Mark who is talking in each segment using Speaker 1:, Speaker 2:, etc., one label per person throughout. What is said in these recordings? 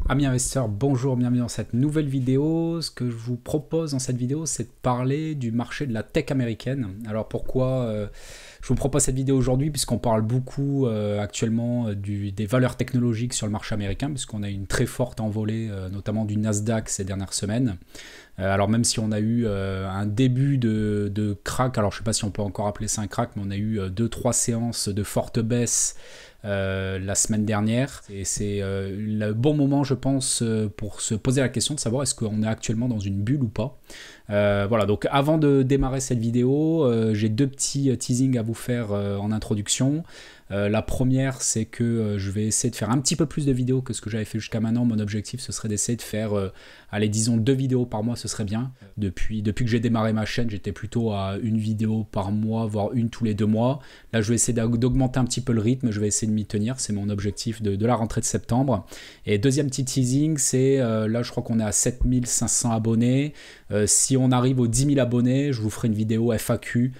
Speaker 1: Amis investisseurs, bonjour, bienvenue dans cette nouvelle vidéo. Ce que je vous propose dans cette vidéo, c'est de parler du marché de la tech américaine. Alors pourquoi je vous propose cette vidéo aujourd'hui? Puisqu'on parle beaucoup actuellement des valeurs technologiques sur le marché américain, puisqu'on a une très forte envolée, notamment du Nasdaq ces dernières semaines. Alors même si on a eu un début de crack, alors je ne sais pas si on peut encore appeler ça un crack, mais on a eu 2-3 séances de forte baisse la semaine dernière. Et c'est le bon moment, je pense, pour se poser la question de savoir est-ce qu'on est actuellement dans une bulle ou pas. Voilà, donc avant de démarrer cette vidéo, j'ai deux petits teasings à vous faire en introduction. La première, c'est que je vais essayer de faire un petit peu plus de vidéos que ce que j'avais fait jusqu'à maintenant. Mon objectif, ce serait d'essayer de faire, allez, disons 2 vidéos par mois, ce serait bien. Depuis que j'ai démarré ma chaîne, j'étais plutôt à une vidéo par mois, voire une tous les 2 mois. Là, je vais essayer d'augmenter un petit peu le rythme, je vais essayer de m'y tenir. C'est mon objectif de la rentrée de septembre. Et deuxième petit teasing, c'est là, je crois qu'on est à 7500 abonnés. Si on arrive aux 10 000 abonnés, je vous ferai une vidéo FAQ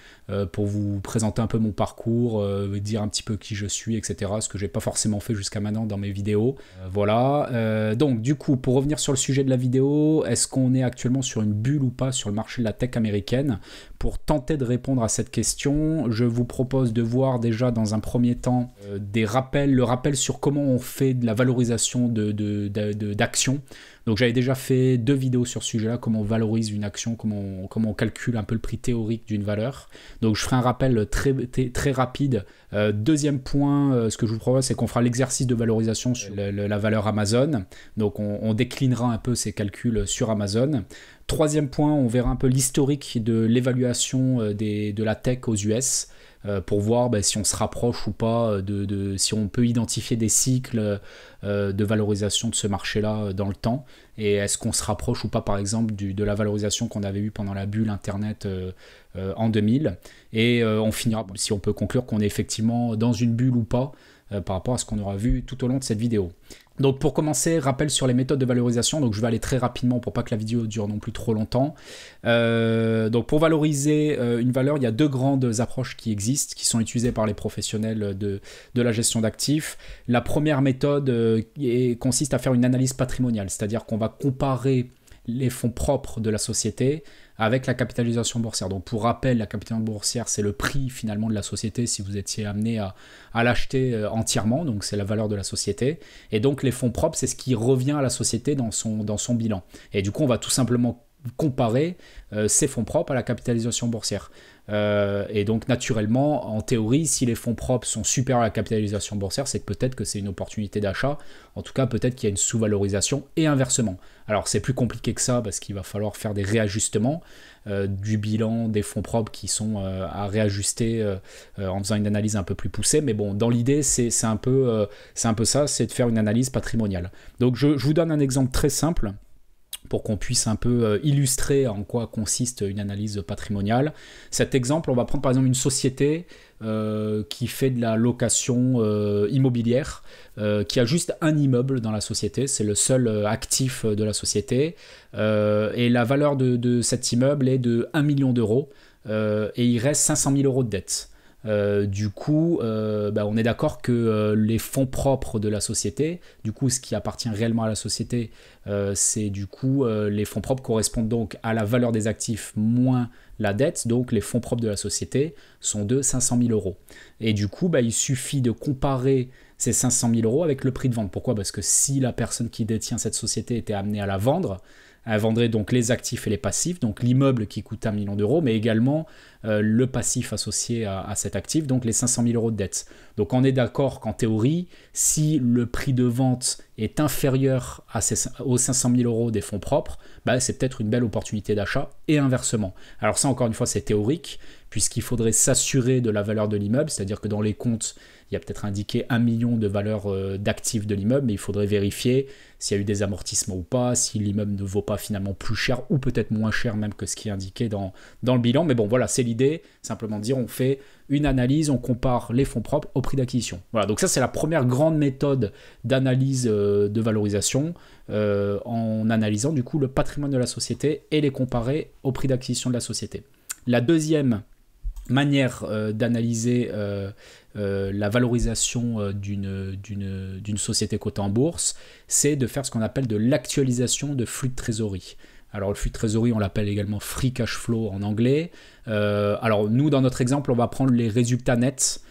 Speaker 1: pour vous présenter un peu mon parcours, dire un petit peu qui je suis, etc. Ce que j'ai pas forcément fait jusqu'à maintenant dans mes vidéos. Voilà. Donc du coup, pour revenir sur le sujet de la vidéo, est-ce qu'on est actuellement sur une bulle ou pas sur le marché de la tech américaine? Pour tenter de répondre à cette question, je vous propose de voir déjà dans un premier temps le rappel sur comment on fait de la valorisation d'actions. Donc j'avais déjà fait 2 vidéos sur ce sujet-là, comment on valorise une action, comment on calcule un peu le prix théorique d'une valeur. Donc je ferai un rappel très rapide. Deuxième point, ce que je vous propose, c'est qu'on fera l'exercice de valorisation sur la valeur Amazon. Donc on déclinera un peu ces calculs sur Amazon. Troisième point, on verra un peu l'historique de l'évaluation de la tech aux US. Pour voir si on se rapproche ou pas, si on peut identifier des cycles de valorisation de ce marché-là dans le temps, et est-ce qu'on se rapproche ou pas par exemple de la valorisation qu'on avait eue pendant la bulle Internet en 2000, et on finira, si on peut conclure qu'on est effectivement dans une bulle ou pas, par rapport à ce qu'on aura vu tout au long de cette vidéo. Donc pour commencer, rappel sur les méthodes de valorisation, donc je vais aller très rapidement pour pas que la vidéo dure non plus trop longtemps. Donc pour valoriser une valeur, il y a 2 grandes approches qui existent, qui sont utilisées par les professionnels de la gestion d'actifs. La première méthode consiste à faire une analyse patrimoniale, c'est-à-dire qu'on va comparer les fonds propres de la société avec la capitalisation boursière. Donc pour rappel, la capitalisation boursière, c'est le prix finalement de la société si vous étiez amené à l'acheter entièrement, donc c'est la valeur de la société. Et donc les fonds propres, c'est ce qui revient à la société dans son bilan. Et du coup, on va tout simplement comparer ces fonds propres à la capitalisation boursière. Et donc naturellement, en théorie, si les fonds propres sont supérieurs à la capitalisation boursière, c'est que peut-être que c'est une opportunité d'achat. En tout cas, peut-être qu'il y a une sous-valorisation et inversement. Alors c'est plus compliqué que ça parce qu'il va falloir faire des réajustements du bilan des fonds propres qui sont à réajuster en faisant une analyse un peu plus poussée. Mais bon, dans l'idée, c'est un peu ça, c'est de faire une analyse patrimoniale. Donc je vous donne un exemple très simple pour qu'on puisse un peu illustrer en quoi consiste une analyse patrimoniale. Cet exemple, on va prendre par exemple une société qui fait de la location immobilière, qui a juste un immeuble dans la société, c'est le seul actif de la société, et la valeur de cet immeuble est de 1 million d'euros, et il reste 500 000 euros de dette. Du coup, on est d'accord que les fonds propres de la société, du coup ce qui appartient réellement à la société, c'est du coup les fonds propres correspondent donc à la valeur des actifs moins la dette, donc les fonds propres de la société sont de 500 000 euros. Et du coup, il suffit de comparer ces 500 000 euros avec le prix de vente. Pourquoi? Parce que si la personne qui détient cette société était amenée à la vendre, elle vendrait donc les actifs et les passifs, donc l'immeuble qui coûte 1 million d'euros, mais également le passif associé à cet actif, donc les 500 000 euros de dette. Donc on est d'accord qu'en théorie, si le prix de vente est inférieur aux 500 000 euros des fonds propres, c'est peut-être une belle opportunité d'achat, et inversement. Alors ça, encore une fois, c'est théorique, puisqu'il faudrait s'assurer de la valeur de l'immeuble, c'est-à-dire que dans les comptes, il y a peut-être indiqué 1 million de valeur d'actifs de l'immeuble, mais il faudrait vérifier s'il y a eu des amortissements ou pas, si l'immeuble ne vaut pas finalement plus cher ou peut-être moins cher même que ce qui est indiqué dans le bilan. Mais bon, voilà, c'est l'idée, simplement dire on fait une analyse, on compare les fonds propres au prix d'acquisition. Voilà, donc ça c'est la première grande méthode d'analyse de valorisation, en analysant du coup le patrimoine de la société et les comparer au prix d'acquisition de la société. La deuxième manière d'analyser la valorisation d'une société cotée en bourse, c'est de faire ce qu'on appelle de l'actualisation de flux de trésorerie. Alors le flux de trésorerie, on l'appelle également free cash flow en anglais. Alors nous, dans notre exemple, on va prendre les résultats nets.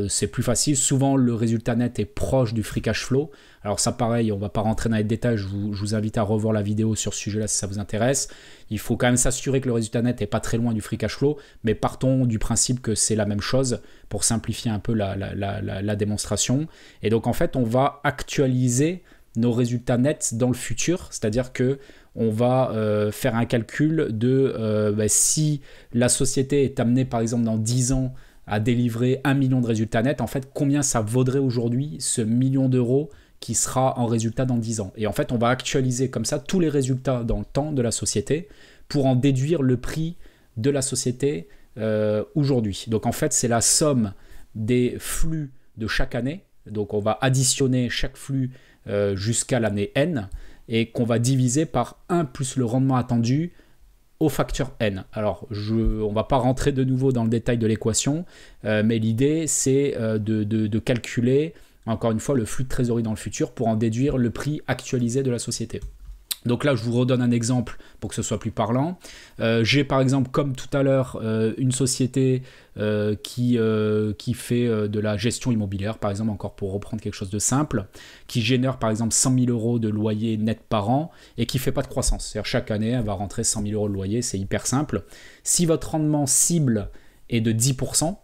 Speaker 1: C'est plus facile. Souvent, le résultat net est proche du free cash flow. Alors ça, pareil, on ne va pas rentrer dans les détails. Je vous invite à revoir la vidéo sur ce sujet-là si ça vous intéresse. Il faut quand même s'assurer que le résultat net n'est pas très loin du free cash flow, mais partons du principe que c'est la même chose pour simplifier un peu la démonstration. Et donc, en fait, on va actualiser nos résultats nets dans le futur, c'est-à-dire que on va faire un calcul de si la société est amenée, par exemple, dans 10 ans à délivrer 1 million de résultats nets, en fait, combien ça vaudrait aujourd'hui ce million d'euros qui sera en résultat dans 10 ans. Et en fait, on va actualiser comme ça tous les résultats dans le temps de la société pour en déduire le prix de la société aujourd'hui. Donc en fait, c'est la somme des flux de chaque année. Donc on va additionner chaque flux jusqu'à l'année N et qu'on va diviser par 1 plus le rendement attendu au facteur N. Alors, on ne va pas rentrer de nouveau dans le détail de l'équation, mais l'idée, c'est de calculer, encore une fois, le flux de trésorerie dans le futur pour en déduire le prix actualisé de la société. Donc là, je vous redonne un exemple pour que ce soit plus parlant. J'ai par exemple, comme tout à l'heure, une société qui fait de la gestion immobilière, par exemple, encore pour reprendre quelque chose de simple, qui génère par exemple 100 000 euros de loyer net par an et qui ne fait pas de croissance. C'est-à-dire chaque année, elle va rentrer 100 000 euros de loyer, c'est hyper simple. Si votre rendement cible est de 10%,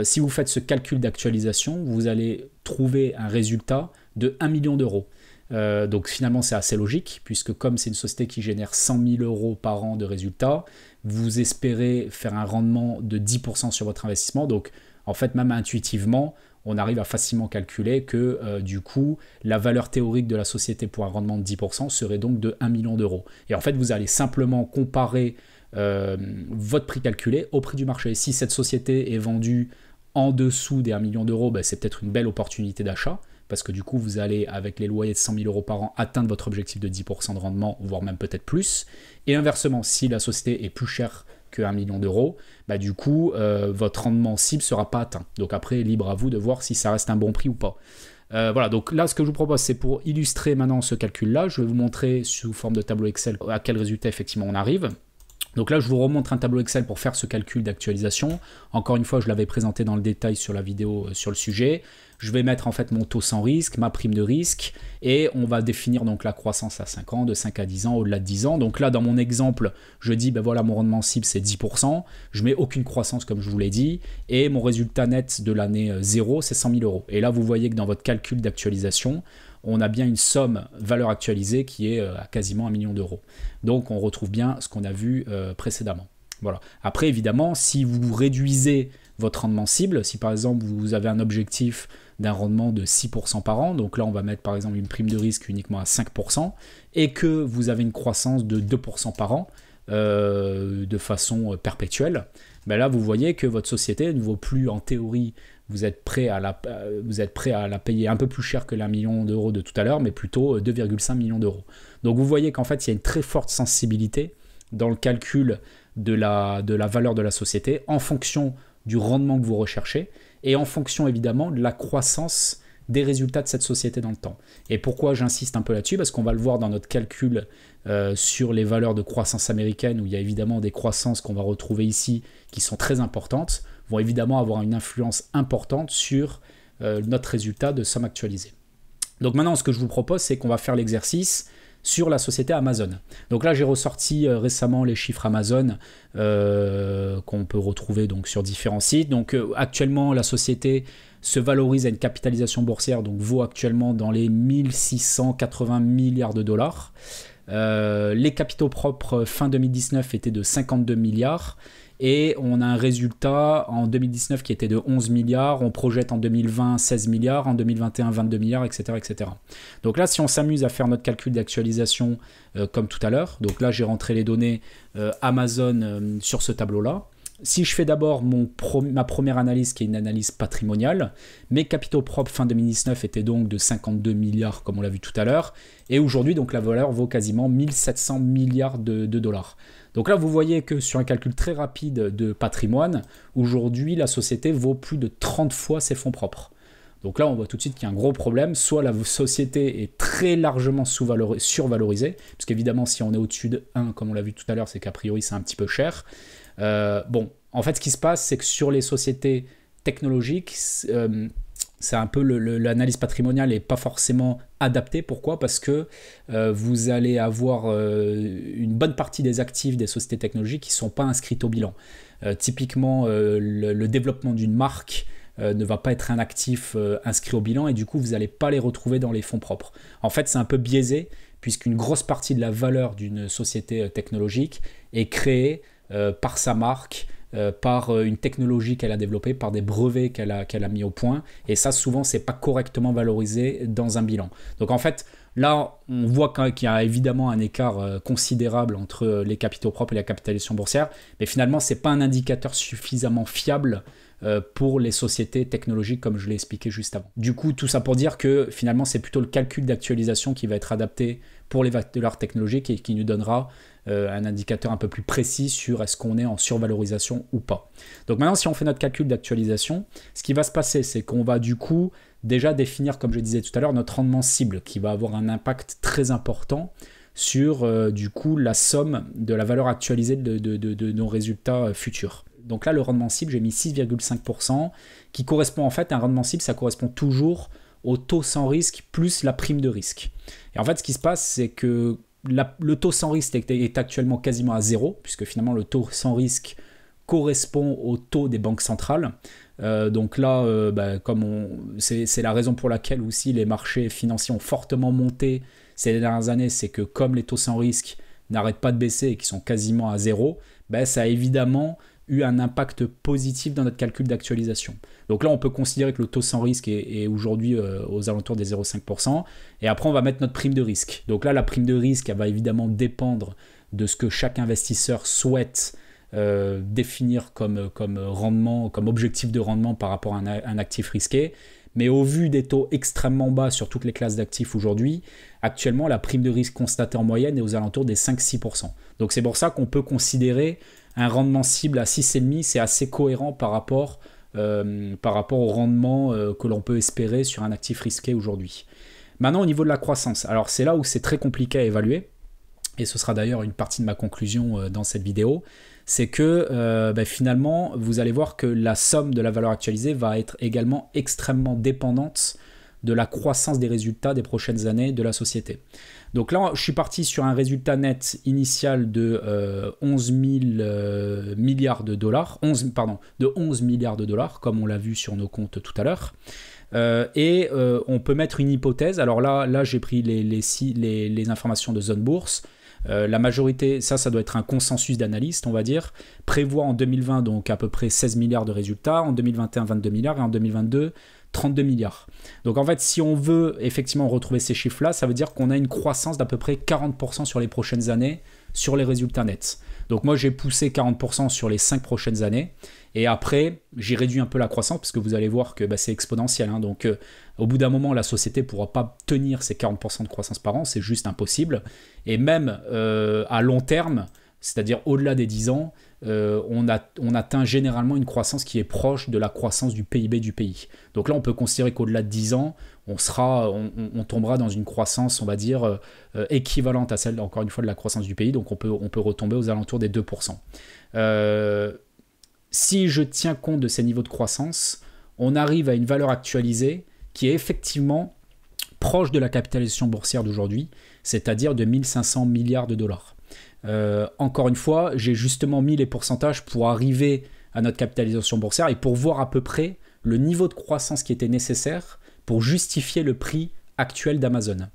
Speaker 1: si vous faites ce calcul d'actualisation, vous allez trouver un résultat de 1 million d'euros. Donc finalement c'est assez logique puisque comme c'est une société qui génère 100 000 euros par an de résultats, vous espérez faire un rendement de 10% sur votre investissement. Donc en fait même intuitivement on arrive à facilement calculer que du coup la valeur théorique de la société pour un rendement de 10% serait donc de 1 million d'euros. Et en fait vous allez simplement comparer votre prix calculé au prix du marché. Si cette société est vendue en dessous des 1 million d'euros, c'est peut-être une belle opportunité d'achat. Parce que du coup, vous allez, avec les loyers de 100 000 euros par an, atteindre votre objectif de 10% de rendement, voire même peut-être plus. Et inversement, si la société est plus chère que 1 million d'euros, du coup, votre rendement cible ne sera pas atteint. Donc après, libre à vous de voir si ça reste un bon prix ou pas. Voilà, donc là, ce que je vous propose, c'est pour illustrer maintenant ce calcul-là, je vais vous montrer sous forme de tableau Excel à quel résultat effectivement on arrive. Donc là, je vous remontre un tableau Excel pour faire ce calcul d'actualisation. Encore une fois, je l'avais présenté dans le détail sur la vidéo sur le sujet. Je vais mettre en fait mon taux sans risque, ma prime de risque, et on va définir donc la croissance à 5 ans, de 5 à 10 ans, au-delà de 10 ans. Donc là, dans mon exemple, je dis, voilà, mon rendement cible, c'est 10%. Je mets aucune croissance, comme je vous l'ai dit, et mon résultat net de l'année 0, c'est 100 000 euros. Et là, vous voyez que dans votre calcul d'actualisation, on a bien une somme valeur actualisée qui est à quasiment 1 million d'euros. Donc, on retrouve bien ce qu'on a vu précédemment. Voilà. Après, évidemment, si vous réduisez votre rendement cible, si par exemple vous avez un objectif d'un rendement de 6% par an, donc là on va mettre par exemple une prime de risque uniquement à 5%, et que vous avez une croissance de 2% par an de façon perpétuelle, là vous voyez que votre société ne vaut plus en théorie, vous êtes prêt à la payer un peu plus cher que l'1 million d'euros de tout à l'heure, mais plutôt 2,5 millions d'euros. Donc vous voyez qu'en fait il y a une très forte sensibilité dans le calcul de la valeur de la société en fonction du rendement que vous recherchez et en fonction évidemment de la croissance des résultats de cette société dans le temps. Et pourquoi j'insiste un peu là-dessus? Parce qu'on va le voir dans notre calcul sur les valeurs de croissance américaine, où il y a évidemment des croissances qu'on va retrouver ici qui sont très importantes, vont évidemment avoir une influence importante sur notre résultat de somme actualisée. Donc maintenant, ce que je vous propose, c'est qu'on va faire l'exercice sur la société Amazon. Donc là, j'ai ressorti récemment les chiffres Amazon qu'on peut retrouver donc sur différents sites. Donc actuellement, la société se valorise à une capitalisation boursière, donc vaut actuellement dans les 1680 milliards de dollars. Les capitaux propres fin 2019 étaient de 52 milliards. Et on a un résultat en 2019 qui était de 11 milliards, on projette en 2020 16 milliards, en 2021 22 milliards, etc. etc. Donc là, si on s'amuse à faire notre calcul d'actualisation comme tout à l'heure, donc là j'ai rentré les données Amazon sur ce tableau-là, si je fais d'abord ma première analyse, qui est une analyse patrimoniale, mes capitaux propres fin 2019 étaient donc de 52 milliards, comme on l'a vu tout à l'heure, et aujourd'hui, donc la valeur vaut quasiment 1700 milliards de dollars. Donc là, vous voyez que sur un calcul très rapide de patrimoine, aujourd'hui, la société vaut plus de 30 fois ses fonds propres. Donc là, on voit tout de suite qu'il y a un gros problème. Soit la société est très largement survalorisée, parce qu'évidemment, si on est au-dessus de 1, comme on l'a vu tout à l'heure, c'est qu'a priori, c'est un petit peu cher. Bon, en fait, ce qui se passe, c'est que sur les sociétés technologiques, c'est un peu l'analyse patrimoniale n'est pas forcément adaptée. Pourquoi ? Parce que vous allez avoir une bonne partie des actifs des sociétés technologiques qui ne sont pas inscrites au bilan. Typiquement, le développement d'une marque ne va pas être un actif inscrit au bilan et du coup, vous n'allez pas les retrouver dans les fonds propres. En fait, c'est un peu biaisé puisqu'une grosse partie de la valeur d'une société technologique est créée par sa marque, par une technologie qu'elle a développée, par des brevets qu'elle a mis au point. Et ça, souvent, c'est pas correctement valorisé dans un bilan. Donc en fait, là, on voit qu'il y a évidemment un écart considérable entre les capitaux propres et la capitalisation boursière. Mais finalement, c'est pas un indicateur suffisamment fiable pour les sociétés technologiques, comme je l'ai expliqué juste avant. Du coup, tout ça pour dire que finalement, c'est plutôt le calcul d'actualisation qui va être adapté pour les valeurs technologiques et qui nous donnera un indicateur un peu plus précis sur est-ce qu'on est en survalorisation ou pas. Donc maintenant, si on fait notre calcul d'actualisation, ce qui va se passer, c'est qu'on va du coup déjà définir, comme je disais tout à l'heure, notre rendement cible qui va avoir un impact très important sur du coup la somme de la valeur actualisée de nos résultats futurs. Donc là, le rendement cible, j'ai mis 6,5%, qui correspond en fait à un rendement cible, ça correspond toujours au taux sans risque plus la prime de risque. Et en fait, ce qui se passe, c'est que le taux sans risque est actuellement quasiment à 0, puisque finalement le taux sans risque correspond au taux des banques centrales. Donc là, c'est la raison pour laquelle aussi les marchés financiers ont fortement monté ces dernières années, c'est que comme les taux sans risque n'arrêtent pas de baisser et qui sont quasiment à 0, ça a évidemment eu un impact positif dans notre calcul d'actualisation. Donc là, on peut considérer que le taux sans risque est aujourd'hui aux alentours des 0,5%. Et après, on va mettre notre prime de risque. Donc là, la prime de risque, elle va évidemment dépendre de ce que chaque investisseur souhaite définir comme rendement, comme objectif de rendement par rapport à un actif risqué. Mais au vu des taux extrêmement bas sur toutes les classes d'actifs aujourd'hui, actuellement, la prime de risque constatée en moyenne est aux alentours des 5-6%. Donc c'est pour ça qu'on peut considérer un rendement cible à 6,5, c'est assez cohérent par rapport au rendement que l'on peut espérer sur un actif risqué aujourd'hui. Maintenant, au niveau de la croissance, alors c'est là où c'est très compliqué à évaluer, et ce sera d'ailleurs une partie de ma conclusion dans cette vidéo, c'est que finalement, vous allez voir que la somme de la valeur actualisée va être également extrêmement dépendante de la croissance des résultats des prochaines années de la société. Donc là, je suis parti sur un résultat net initial de 11 milliards de dollars, 11 milliards de dollars, comme on l'a vu sur nos comptes tout à l'heure. On peut mettre une hypothèse. Alors là j'ai pris les informations de Zone Bourse. La majorité, ça doit être un consensus d'analystes, on va dire, prévoit en 2020 donc à peu près 16 milliards de résultats, en 2021 22 milliards et en 2022 32 milliards. Donc en fait, si on veut effectivement retrouver ces chiffres-là, ça veut dire qu'on a une croissance d'à peu près 40% sur les prochaines années sur les résultats nets. Donc moi, j'ai poussé 40% sur les 5 prochaines années. Et après, j'ai réduit un peu la croissance parce que vous allez voir que c'est exponentiel. Donc au bout d'un moment, la société ne pourra pas tenir ces 40% de croissance par an. C'est juste impossible. Et même à long terme, c'est-à-dire au-delà des 10 ans, on atteint généralement une croissance qui est proche de la croissance du PIB du pays. Donc là, on peut considérer qu'au-delà de 10 ans, on tombera dans une croissance, on va dire, équivalente à celle, encore une fois, de la croissance du pays. Donc on peut retomber aux alentours des 2%. Si je tiens compte de ces niveaux de croissance, on arrive à une valeur actualisée qui est effectivement proche de la capitalisation boursière d'aujourd'hui, c'est-à-dire de 1500 milliards de dollars. Encore une fois, j'ai justement mis les pourcentages pour arriver à notre capitalisation boursière et pour voir à peu près le niveau de croissance qui était nécessaire pour justifier le prix actuel d'Amazon.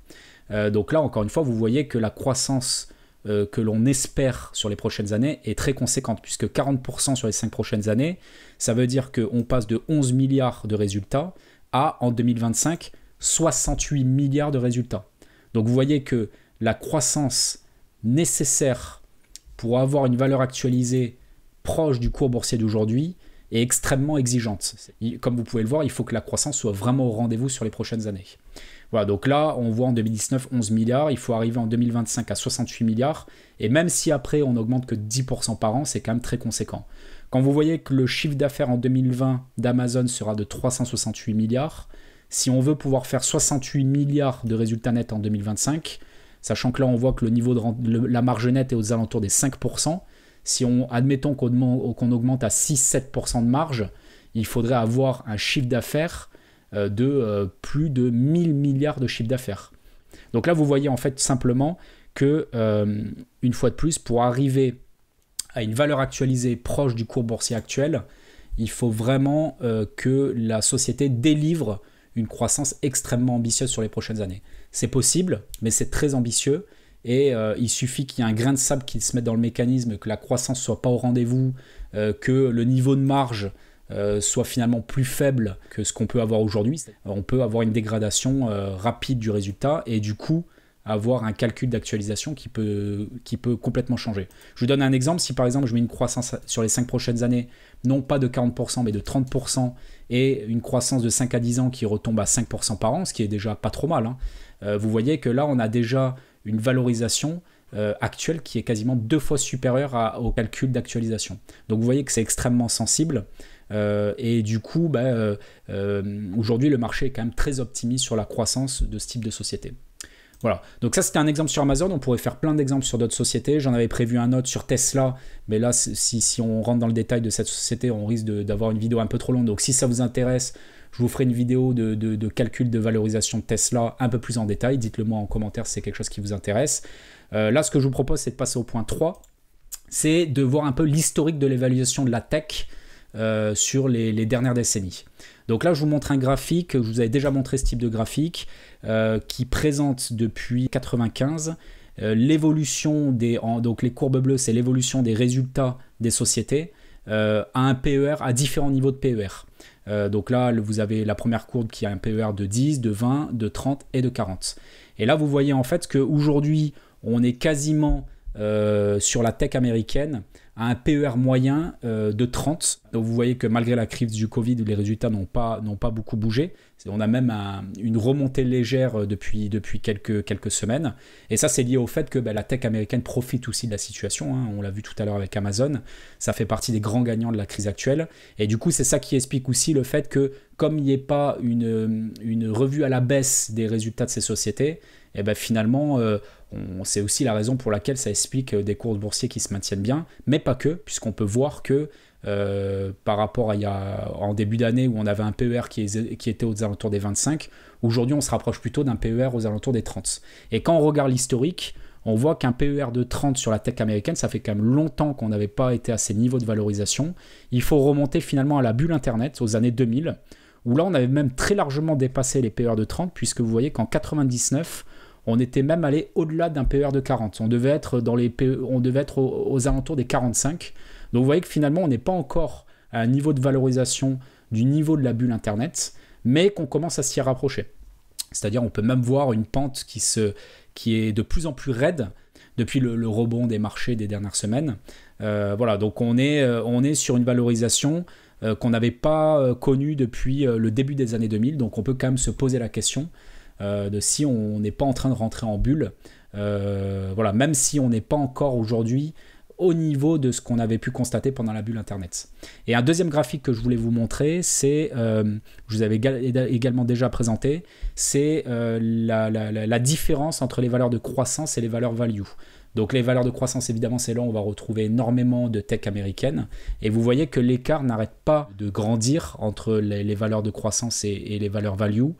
Speaker 1: Donc là, encore une fois, vous voyez que la croissance que l'on espère sur les prochaines années est très conséquente, puisque 40% sur les 5 prochaines années, ça veut dire qu'on passe de 11 milliards de résultats à, en 2025, 68 milliards de résultats. Donc vous voyez que la croissance nécessaire pour avoir une valeur actualisée proche du cours boursier d'aujourd'hui est extrêmement exigeante. Comme vous pouvez le voir, il faut que la croissance soit vraiment au rendez-vous sur les prochaines années. Voilà, donc là, on voit en 2019 11 milliards, il faut arriver en 2025 à 68 milliards, et même si après on n'augmente que 10% par an, c'est quand même très conséquent. Quand vous voyez que le chiffre d'affaires en 2020 d'Amazon sera de 368 milliards, si on veut pouvoir faire 68 milliards de résultats nets en 2025, sachant que là on voit que le niveau de la marge nette est aux alentours des 5%, si admettons qu'on augmente à 6-7% de marge, il faudrait avoir un chiffre d'affaires de plus de 1000 milliards de chiffre d'affaires. Donc là, vous voyez en fait simplement que, une fois de plus, pour arriver à une valeur actualisée proche du cours boursier actuel, il faut vraiment que la société délivre une croissance extrêmement ambitieuse sur les prochaines années. C'est possible, mais c'est très ambitieux. Et il suffit qu'il y ait un grain de sable qui se mette dans le mécanisme, que la croissance ne soit pas au rendez-vous, que le niveau de marge soit finalement plus faible que ce qu'on peut avoir aujourd'hui. On peut avoir une dégradation rapide du résultat et du coup avoir un calcul d'actualisation qui peut complètement changer. Je vous donne un exemple. Si par exemple je mets une croissance sur les 5 prochaines années, non pas de 40% mais de 30% et une croissance de 5 à 10 ans qui retombe à 5% par an, ce qui est déjà pas trop mal, hein. Vous voyez que là on a déjà une valorisation actuelle qui est quasiment 2 fois supérieure au calcul d'actualisation. Donc vous voyez que c'est extrêmement sensible et du coup aujourd'hui le marché est quand même très optimiste sur la croissance de ce type de société. Voilà, donc ça c'était un exemple sur Amazon, on pourrait faire plein d'exemples sur d'autres sociétés, j'en avais prévu un autre sur Tesla, mais là si on rentre dans le détail de cette société, on risque d'avoir une vidéo un peu trop longue, donc si ça vous intéresse, je vous ferai une vidéo de calcul de valorisation de Tesla un peu plus en détail, dites-le moi en commentaire si c'est quelque chose qui vous intéresse. Là ce que je vous propose c'est de passer au point 3, c'est de voir un peu l'historique de l'évaluation de la tech sur les dernières décennies. Donc là, je vous montre un graphique, je vous avais déjà montré ce type de graphique, qui présente depuis 1995 l'évolution donc les courbes bleues, c'est l'évolution des résultats des sociétés à un PER, à différents niveaux de PER. Donc là, vous avez la première courbe qui a un PER de 10, de 20, de 30 et de 40. Et là, vous voyez en fait qu'aujourd'hui, on est quasiment sur la tech américaine à un PER moyen de 30. Donc vous voyez que malgré la crise du Covid, les résultats n'ont pas beaucoup bougé. On a même une remontée légère depuis quelques semaines. Et ça, c'est lié au fait que la tech américaine profite aussi de la situation, hein. On l'a vu tout à l'heure avec Amazon. Ça fait partie des grands gagnants de la crise actuelle. Et du coup, c'est ça qui explique aussi le fait que comme il n'y ait pas une revue à la baisse des résultats de ces sociétés, et finalement, c'est aussi la raison pour laquelle ça explique des cours boursiers qui se maintiennent bien, mais pas que, puisqu'on peut voir que par rapport à en début d'année où on avait un PER qui était aux alentours des 25, aujourd'hui on se rapproche plutôt d'un PER aux alentours des 30. Et quand on regarde l'historique, on voit qu'un PER de 30 sur la tech américaine, ça fait quand même longtemps qu'on n'avait pas été à ces niveaux de valorisation. Il faut remonter finalement à la bulle Internet, aux années 2000, où là on avait même très largement dépassé les PER de 30, puisque vous voyez qu'en 99, on était même allé au-delà d'un PER de 40. On devait être aux alentours des 45. Donc vous voyez que finalement, on n'est pas encore à un niveau de valorisation du niveau de la bulle Internet, mais qu'on commence à s'y rapprocher. C'est-à-dire on peut même voir une pente qui est de plus en plus raide depuis le rebond des marchés des dernières semaines. Voilà, donc on est sur une valorisation qu'on n'avait pas connue depuis le début des années 2000. Donc on peut quand même se poser la question de si on n'est pas en train de rentrer en bulle, voilà, même si on n'est pas encore aujourd'hui au niveau de ce qu'on avait pu constater pendant la bulle Internet. Et un deuxième graphique que je voulais vous montrer, c'est, je vous avais également déjà présenté, c'est la différence entre les valeurs de croissance et les valeurs value. Donc les valeurs de croissance, évidemment, c'est là où on va retrouver énormément de tech américaines. Et vous voyez que l'écart n'arrête pas de grandir entre les valeurs de croissance et les valeurs value.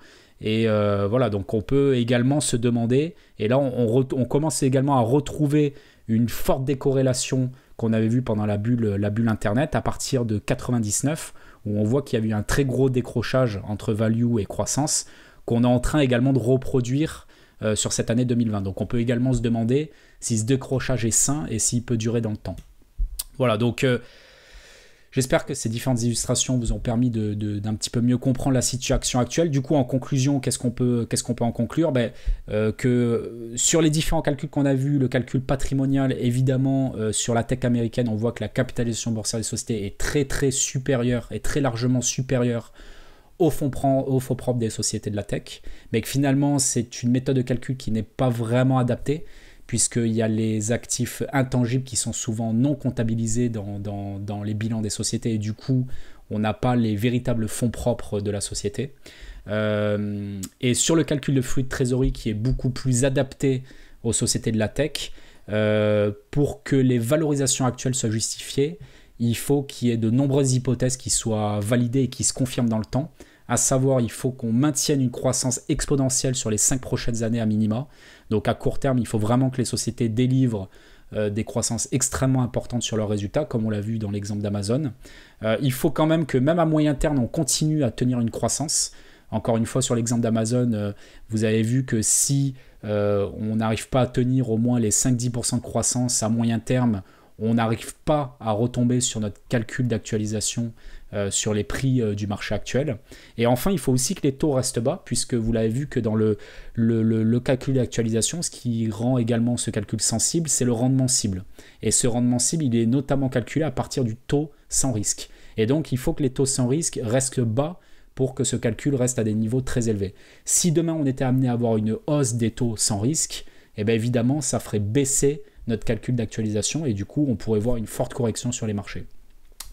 Speaker 1: Et voilà, donc on peut également se demander, et là on commence également à retrouver une forte décorrélation qu'on avait vue pendant la bulle Internet à partir de 99, où on voit qu'il y a eu un très gros décrochage entre value et croissance, qu'on est en train également de reproduire sur cette année 2020. Donc on peut également se demander si ce décrochage est sain et s'il peut durer dans le temps. Voilà, donc J'espère que ces différentes illustrations vous ont permis d'un petit peu mieux comprendre la situation actuelle. Du coup, en conclusion, qu'est-ce qu'on peut en conclure? Que sur les différents calculs qu'on a vus, le calcul patrimonial, évidemment, sur la tech américaine, on voit que la capitalisation boursière des sociétés est très très supérieure, et très largement supérieure aux fonds propres des sociétés de la tech, mais que finalement, c'est une méthode de calcul qui n'est pas vraiment adaptée, puisqu'il y a les actifs intangibles qui sont souvent non comptabilisés dans les bilans des sociétés, et du coup, on n'a pas les véritables fonds propres de la société. Et sur le calcul de flux de trésorerie qui est beaucoup plus adapté aux sociétés de la tech, pour que les valorisations actuelles soient justifiées, il faut qu'il y ait de nombreuses hypothèses qui soient validées et qui se confirment dans le temps. À savoir, il faut qu'on maintienne une croissance exponentielle sur les 5 prochaines années à minima. Donc à court terme, il faut vraiment que les sociétés délivrent des croissances extrêmement importantes sur leurs résultats, comme on l'a vu dans l'exemple d'Amazon. Il faut quand même que, même à moyen terme, on continue à tenir une croissance. Encore une fois, sur l'exemple d'Amazon, vous avez vu que si on n'arrive pas à tenir au moins les 5-10% de croissance à moyen terme, on n'arrive pas à retomber sur notre calcul d'actualisation sur les prix du marché actuel. Et enfin, il faut aussi que les taux restent bas, puisque vous l'avez vu que dans le calcul d'actualisation, ce qui rend également ce calcul sensible, c'est le rendement cible. Et ce rendement cible, il est notamment calculé à partir du taux sans risque. Et donc, il faut que les taux sans risque restent bas pour que ce calcul reste à des niveaux très élevés. Si demain, on était amené à avoir une hausse des taux sans risque, eh bien évidemment, ça ferait baisser notre calcul d'actualisation et du coup, on pourrait voir une forte correction sur les marchés.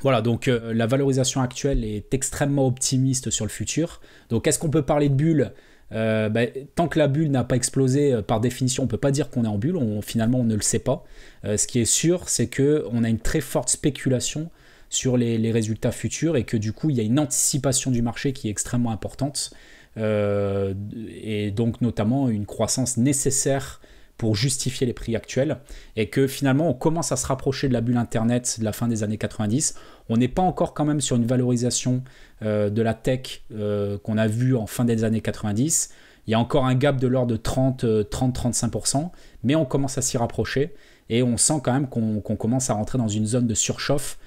Speaker 1: Voilà, donc la valorisation actuelle est extrêmement optimiste sur le futur. Donc, est-ce qu'on peut parler de bulle? Tant que la bulle n'a pas explosé, par définition, on ne peut pas dire qu'on est en bulle. Finalement, on ne le sait pas. Ce qui est sûr, c'est qu'on a une très forte spéculation sur les résultats futurs et que du coup, il y a une anticipation du marché qui est extrêmement importante. Et donc, notamment, une croissance nécessaire pour justifier les prix actuels, et que finalement on commence à se rapprocher de la bulle Internet de la fin des années 90. On n'est pas encore quand même sur une valorisation de la tech qu'on a vu en fin des années 90. Il y a encore un gap de l'ordre de 30-35%, mais on commence à s'y rapprocher, et on sent quand même qu'on commence à rentrer dans une zone de surchauffe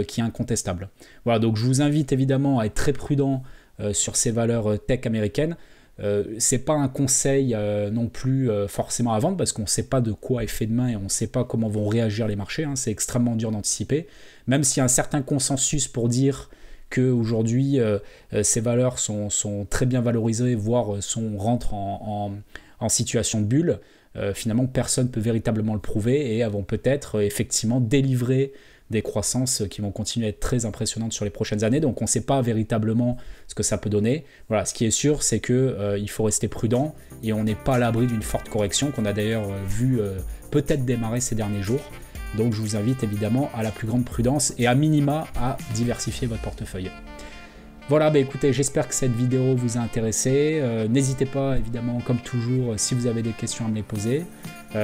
Speaker 1: qui est incontestable. Voilà, donc je vous invite évidemment à être très prudent sur ces valeurs tech américaines. C'est pas un conseil non plus forcément à vendre, parce qu'on ne sait pas de quoi est fait demain et on ne sait pas comment vont réagir les marchés, c'est extrêmement dur d'anticiper, même s'il y a un certain consensus pour dire qu'aujourd'hui ces valeurs sont très bien valorisées, voire rentrent en situation de bulle. Finalement personne ne peut véritablement le prouver, et vont peut-être effectivement délivrer des croissances qui vont continuer à être très impressionnantes sur les prochaines années. Donc on ne sait pas véritablement ce que ça peut donner. Voilà, ce qui est sûr, c'est qu'il faut rester prudent, et on n'est pas à l'abri d'une forte correction qu'on a d'ailleurs vu peut-être démarrer ces derniers jours. Donc je vous invite évidemment à la plus grande prudence et à minima à diversifier votre portefeuille. Voilà, écoutez, j'espère que cette vidéo vous a intéressé. N'hésitez pas, évidemment, comme toujours, si vous avez des questions à me les poser.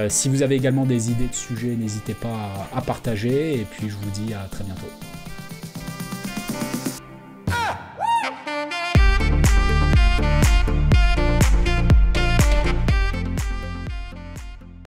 Speaker 1: Si vous avez également des idées de sujets, n'hésitez pas à partager. Et puis, je vous dis à très bientôt.